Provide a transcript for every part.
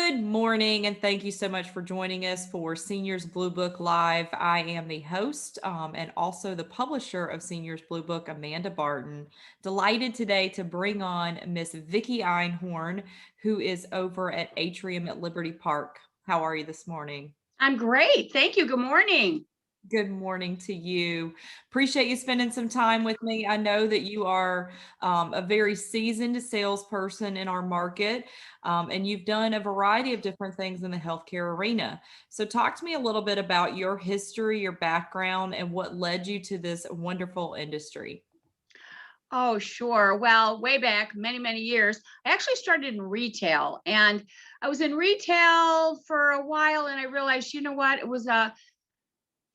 Good morning, and thank you so much for joining us for Seniors Blue Book Live. I am the host and also the publisher of Seniors Blue Book, Amanda Barton. Delighted today to bring on Miss Vicki Einhorn, who is over at Atrium at Liberty Park. How are you this morning? I'm great. Thank you. Good morning. Good morning to you. Appreciate you spending some time with me. I know that you are a very seasoned salesperson in our market, and you've done a variety of different things in the healthcare arena. So, talk to me a little bit about your history, your background, and what led you to this wonderful industry. Oh, sure. Well, way back many, many years, I actually started in retail and I was in retail for a while and I realized, you know what,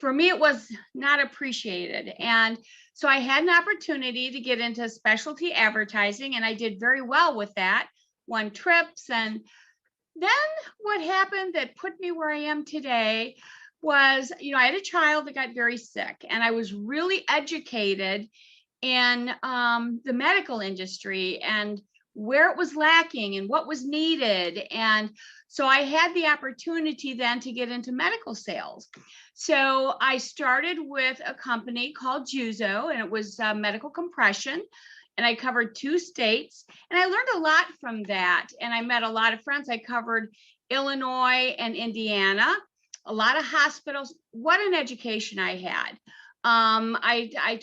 for me, it was not appreciated. And so I had an opportunity to get into specialty advertising and I did very well with that, won trips. And then what happened that put me where I am today was, I had a child that got very sick and I was really educated in the medical industry and where it was lacking and what was needed. And so I had the opportunity then to get into medical sales. So I started with a company called Juzo, and it was medical compression. And I covered 2 states, and I learned a lot from that. And I met a lot of friends. I covered Illinois and Indiana, a lot of hospitals. What an education I had. I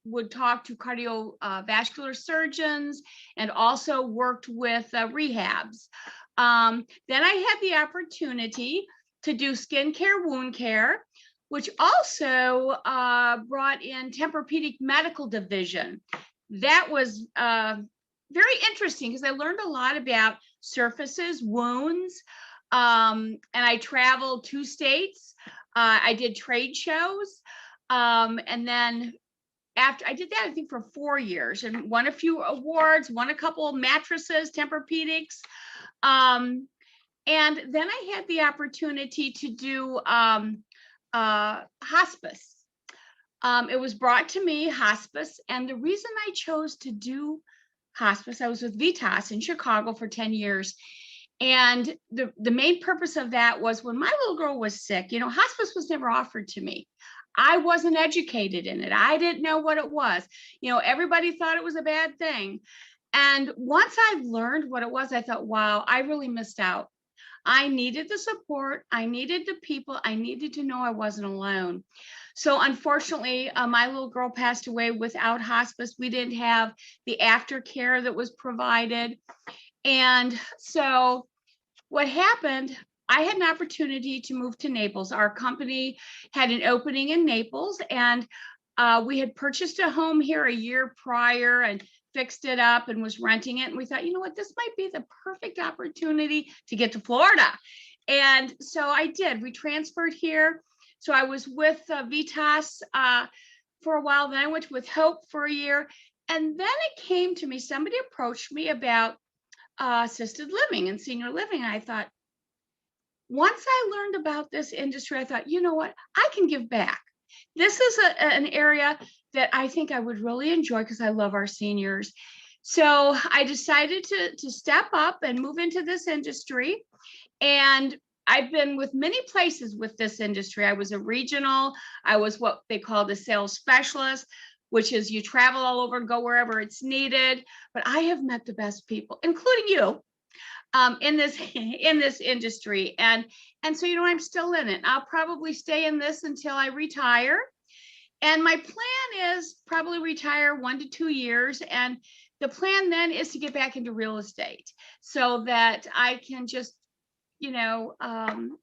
would talk to cardiovascular surgeons and also worked with rehabs. Then I had the opportunity to do skincare, wound care, which also brought in Tempur-Pedic Medical Division. That was very interesting because I learned a lot about surfaces, wounds, and I traveled 2 states. I did trade shows, and then after I did that, I think for 4 years and won a few awards, won a couple of mattresses, Tempur-Pedics. And then I had the opportunity to do hospice. It was brought to me, hospice. And the reason I chose to do hospice, I was with Vitas in Chicago for 10 years. And the main purpose of that was when my little girl was sick, hospice was never offered to me. I wasn't educated in it. I didn't know what it was. Everybody thought it was a bad thing. And once I learned what it was, I thought, wow, I really missed out. I needed the support. I needed the people. I needed to know I wasn't alone. So unfortunately, my little girl passed away without hospice. We didn't have the aftercare that was provided. And so what happened, I had an opportunity to move to Naples. Our company had an opening in Naples, and we had purchased a home here a year prior and fixed it up and was renting it. And we thought, you know what, this might be the perfect opportunity to get to Florida. And so I did. We transferred here. So I was with Vitas for a while. Then I went with Hope for a year. And then it came to me, somebody approached me about assisted living and senior living. And I thought, once I learned about this industry, I thought, you know what, I can give back. This is an area that I think I would really enjoy because I love our seniors. So I decided to step up and move into this industry. And I've been with many places with this industry. I was a regional. I was what they call the sales specialist, which is you travel all over, go wherever it's needed. But I have met the best people, including you, in this industry. And so, I'm still in it. I'll probably stay in this until I retire. And my plan is probably retire 1 to 2 years. And the plan then is to get back into real estate so that I can just,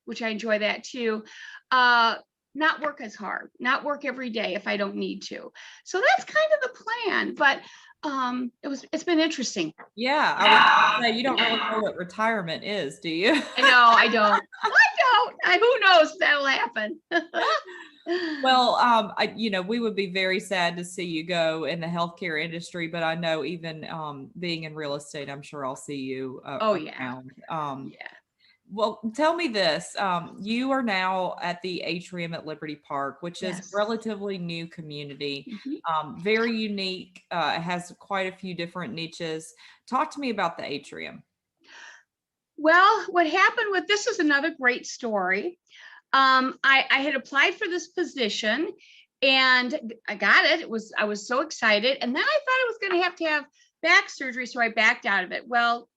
which I enjoy that too, not work as hard, not work every day if I don't need to. So that's kind of the plan. But it's been interesting. Yeah, I would say you don't really know what retirement is, do you? No, I don't. Who knows if that'll happen? Well, we would be very sad to see you go in the healthcare industry, but I know even being in real estate, I'm sure I'll see you around. Yeah. Well, tell me this. You are now at the Atrium at Liberty Park, which is a Yes. relatively new community, very unique, has quite a few different niches. Talk to me about the Atrium. Well, what happened with this is another great story. I had applied for this position and I got it. I was so excited. And then I thought I was going to have back surgery. So I backed out of it. Well,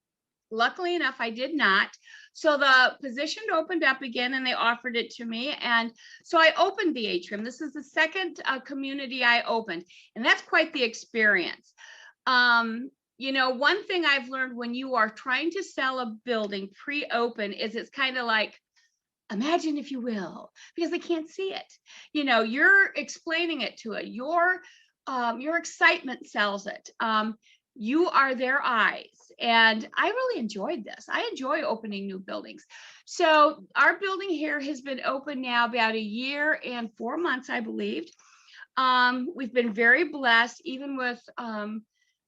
luckily enough, I did not. So the position opened up again and they offered it to me. And so I opened the Atrium. This is the second community I opened. And that's quite the experience. You know, one thing I've learned when you are trying to sell a building pre-open is it's kind of like, imagine if you will, because they can't see it. You know, you're explaining it to it. Your excitement sells it. You are their eyes. And I really enjoyed this. I enjoy opening new buildings. So our building here has been open now about a year and 4 months, I believe. We've been very blessed, even with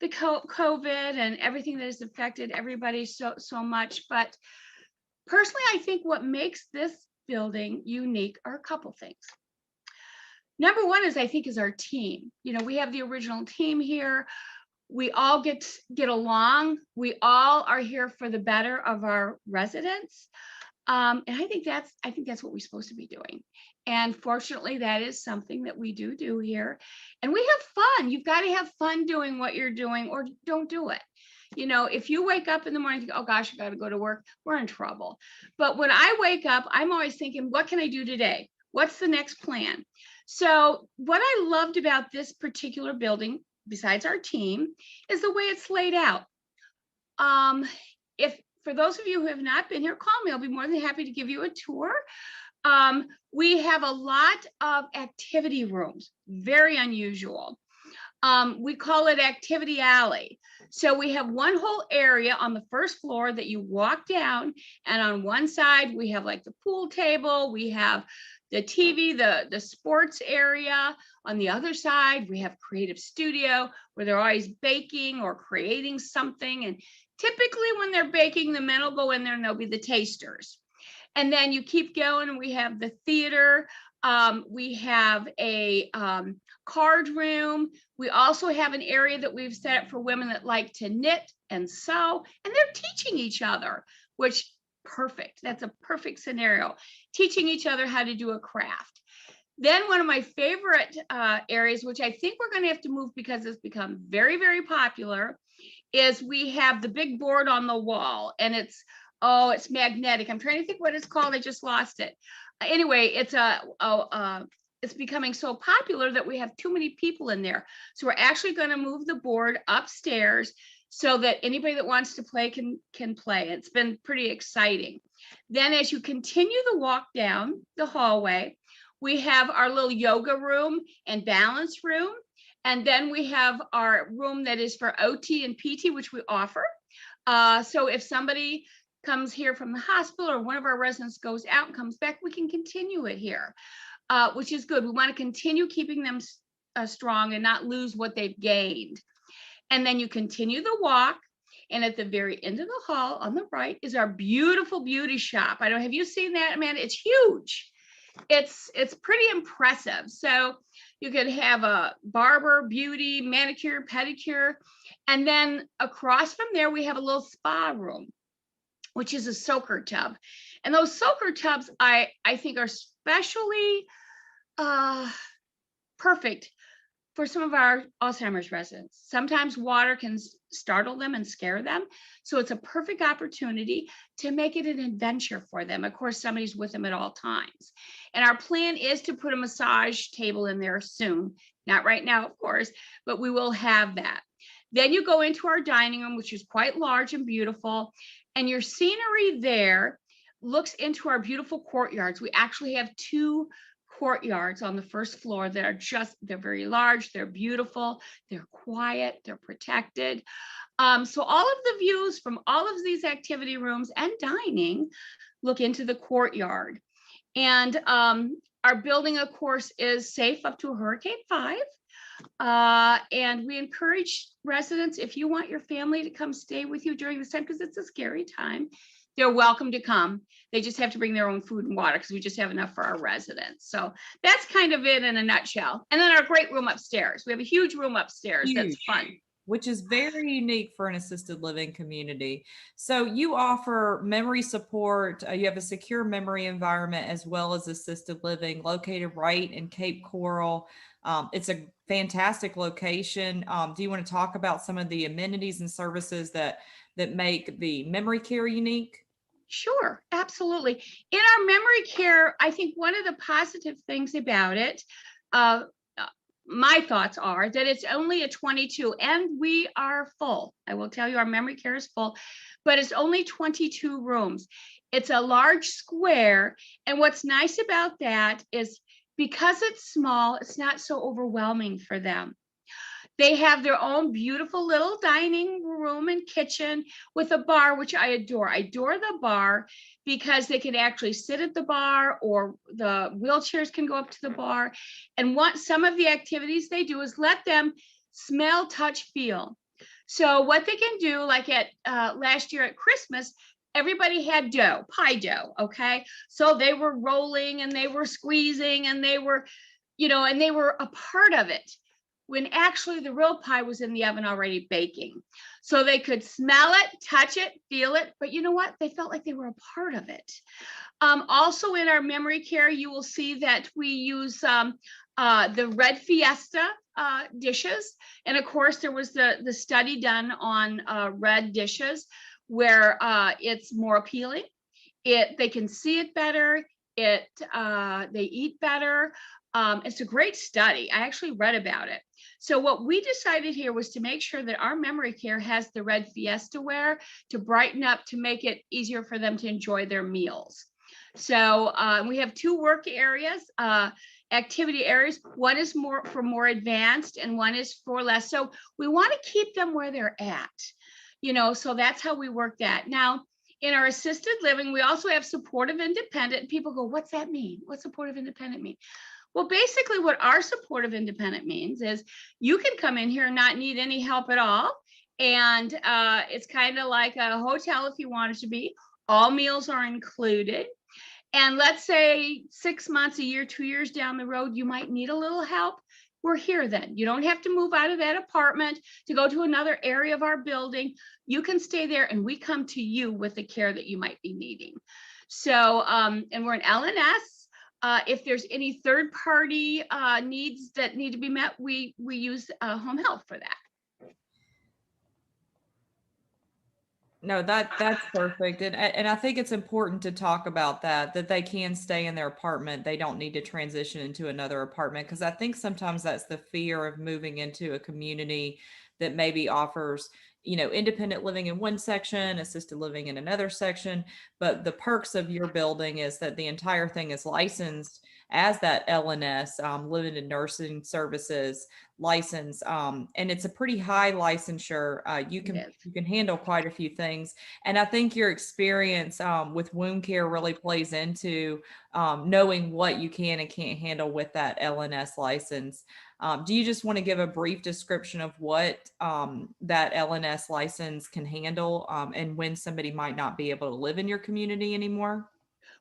the COVID and everything that has affected everybody so much. But personally, I think what makes this building unique are a couple things. Number one is, I think, is our team. You know, we have the original team here. We all get along. We all are here for the better of our residents. And I think that's what we're supposed to be doing. And fortunately, that is something that we do here. And we have fun. You've got to have fun doing what you're doing, or don't do it. You know, if you wake up in the morning and think, oh gosh, I got to go to work, we're in trouble. But when I wake up, I'm always thinking, what can I do today? What's the next plan? So what I loved about this particular building, besides our team, is the way it's laid out. If for those of you who have not been here, call me. I'll be more than happy to give you a tour. We have a lot of activity rooms, very unusual. We call it Activity Alley. So we have one whole area on the first floor that you walk down, and on one side we have like the pool table, we have the TV, the sports area. On the other side, we have creative studio where they're always baking or creating something. And typically when they're baking, the men will go in there and they'll be the tasters. And then you keep going, and we have the theater. We have a card room. We also have an area that we've set up for women that like to knit and sew, and they're teaching each other, which perfect. That's a perfect scenario, teaching each other how to do a craft. Then one of my favorite areas, which I think we're going to have to move because it's become very, very popular, is we have the big board on the wall, and it's magnetic. I'm trying to think what it's called. I just lost it. Anyway, it's becoming so popular that we have too many people in there. So we're actually going to move the board upstairs so that anybody that wants to play can play. It's been pretty exciting. Then as you continue the walk down the hallway, we have our little yoga room and balance room. And then we have our room that is for OT and PT, which we offer. So if somebody comes here from the hospital, or one of our residents goes out and comes back, we can continue it here, which is good. We want to continue keeping them strong and not lose what they've gained. And then you continue the walk, and at the very end of the hall on the right is our beautiful beauty shop. I don't, have you seen that, Amanda? It's huge. It's pretty impressive. So you could have a barber, beauty, manicure, pedicure, and then across from there we have a little spa room, which is a soaker tub. And those soaker tubs, I think, are especially perfect for some of our Alzheimer's residents. Sometimes water can startle them and scare them. So it's a perfect opportunity to make it an adventure for them. Of course, somebody's with them at all times. And our plan is to put a massage table in there soon. Not right now, of course, but we will have that. Then you go into our dining room, which is quite large and beautiful. And your scenery there looks into our beautiful courtyards. We actually have 2 courtyards on the first floor that are they're very large, they're beautiful, they're quiet, they're protected. So all of the views from all of these activity rooms and dining look into the courtyard. And our building, of course, is safe up to a Hurricane 5. And we encourage residents, if you want your family to come stay with you during this time, because it's a scary time, they're welcome to come. They just have to bring their own food and water, because we just have enough for our residents. So that's kind of it in a nutshell. And then our great room upstairs. We have a huge room upstairs. That's fun. which is very unique for an assisted living community. So you offer memory support. You have a secure memory environment as well as assisted living located right in Cape Coral. It's a fantastic location. Do you want to talk about some of the amenities and services that make the memory care unique? Sure, absolutely. In our memory care, I think one of the positive things about it, uh, my thoughts are that it's only a 22 and we are full. I will tell you, our memory care is full, but it's only 22 rooms. It's a large square. And what's nice about that is because it's small, it's not so overwhelming for them. They have their own beautiful little dining room and kitchen with a bar, which I adore. I adore the bar because they can actually sit at the bar, or the wheelchairs can go up to the bar. And what some of the activities they do is let them smell, touch, feel. So what they can do, like at last year at Christmas, everybody had dough, pie dough. Okay. So they were rolling and they were squeezing and they were, and they were a part of it, when actually the real pie was in the oven already baking. So they could smell it, touch it, feel it, but you know what? They felt like they were a part of it. Also in our memory care, you will see that we use the red Fiesta dishes. And of course, there was the study done on red dishes where it's more appealing. They can see it better. They eat better. It's a great study. I actually read about it. So what we decided here was to make sure that our memory care has the red Fiesta ware to brighten up, to make it easier for them to enjoy their meals. So we have two work areas, activity areas. One is more for more advanced and one is for less. So we want to keep them where they're at, so that's how we work that. Now, in our assisted living, we also have supportive independent. People go, what's that mean? What's supportive independent mean? Well, basically what our supportive independent means is you can come in here and not need any help at all. And it's kind of like a hotel if you want it to be. All meals are included. And let's say 6 months, a year, 2 years down the road, you might need a little help. We're here then. You don't have to move out of that apartment to go to another area of our building. You can stay there and we come to you with the care that you might be needing. So, and we're an LNS. If there's any third party needs that need to be met, we use home health for that. No, that's perfect. And I think it's important to talk about that they can stay in their apartment. They don't need to transition into another apartment, because I think sometimes that's the fear of moving into a community that maybe offers, independent living in one section, assisted living in another section. But the perks of your building is that the entire thing is licensed as that LNS, limited nursing services license, and it's a pretty high licensure. You can handle quite a few things, and I think your experience with wound care really plays into knowing what you can and can't handle with that LNS license. Do you just want to give a brief description of what that LNS license can handle, and when somebody might not be able to live in your community anymore?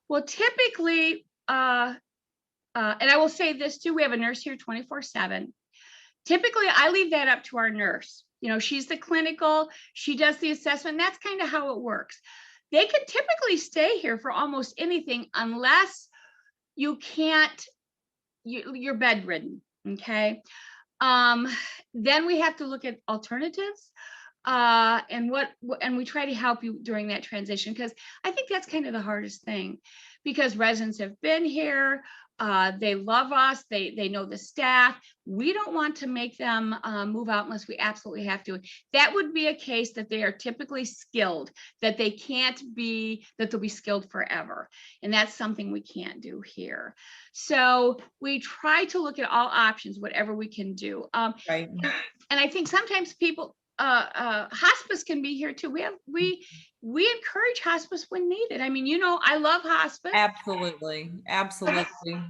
Well, typically, and I will say this too, we have a nurse here 24/7. Typically, I leave that up to our nurse. She's the clinical, she does the assessment. That's kind of how it works. They can typically stay here for almost anything unless you can't, you're bedridden. Okay. Then we have to look at alternatives. And we try to help you during that transition, because I think that's kind of the hardest thing, because residents have been here, they love us, they know the staff. We don't want to make them move out unless we absolutely have to. That would be a case that they are typically skilled, that they can't be, that they'll be skilled forever, and that's something we can't do here. So we try to look at all options, whatever we can do. Right. And I think sometimes people, hospice can be here too. We encourage hospice when needed. I mean, I love hospice. Absolutely.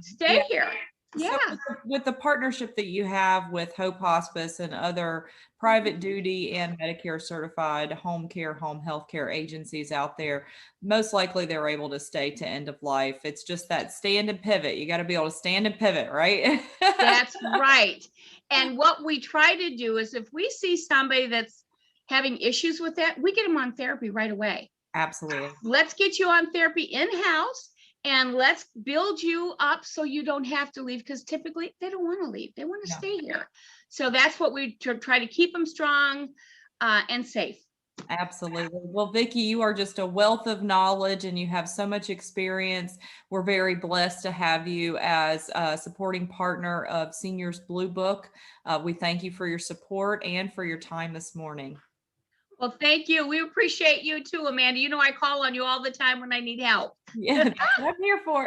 Stay here. Yeah. So with the partnership that you have with Hope Hospice and other private duty and Medicare certified home care, home health care agencies out there, most likely they're able to stay to end of life. It's just that stand and pivot. You got to be able to stand and pivot, right? That's right. And what we try to do is if we see somebody that's having issues with that, we get them on therapy right away. Absolutely. Let's get you on therapy in-house and let's build you up so you don't have to leave, because typically they don't want to leave. They want to Yeah. stay here. So that's what we try to keep them strong and safe. Absolutely. Well, Vicki, you are just a wealth of knowledge and you have so much experience. We're very blessed to have you as a supporting partner of Seniors Blue Book. We thank you for your support and for your time this morning. Well, thank you. We appreciate you too, Amanda. You know, I call on you all the time when I need help. Yeah, that's what I'm here for.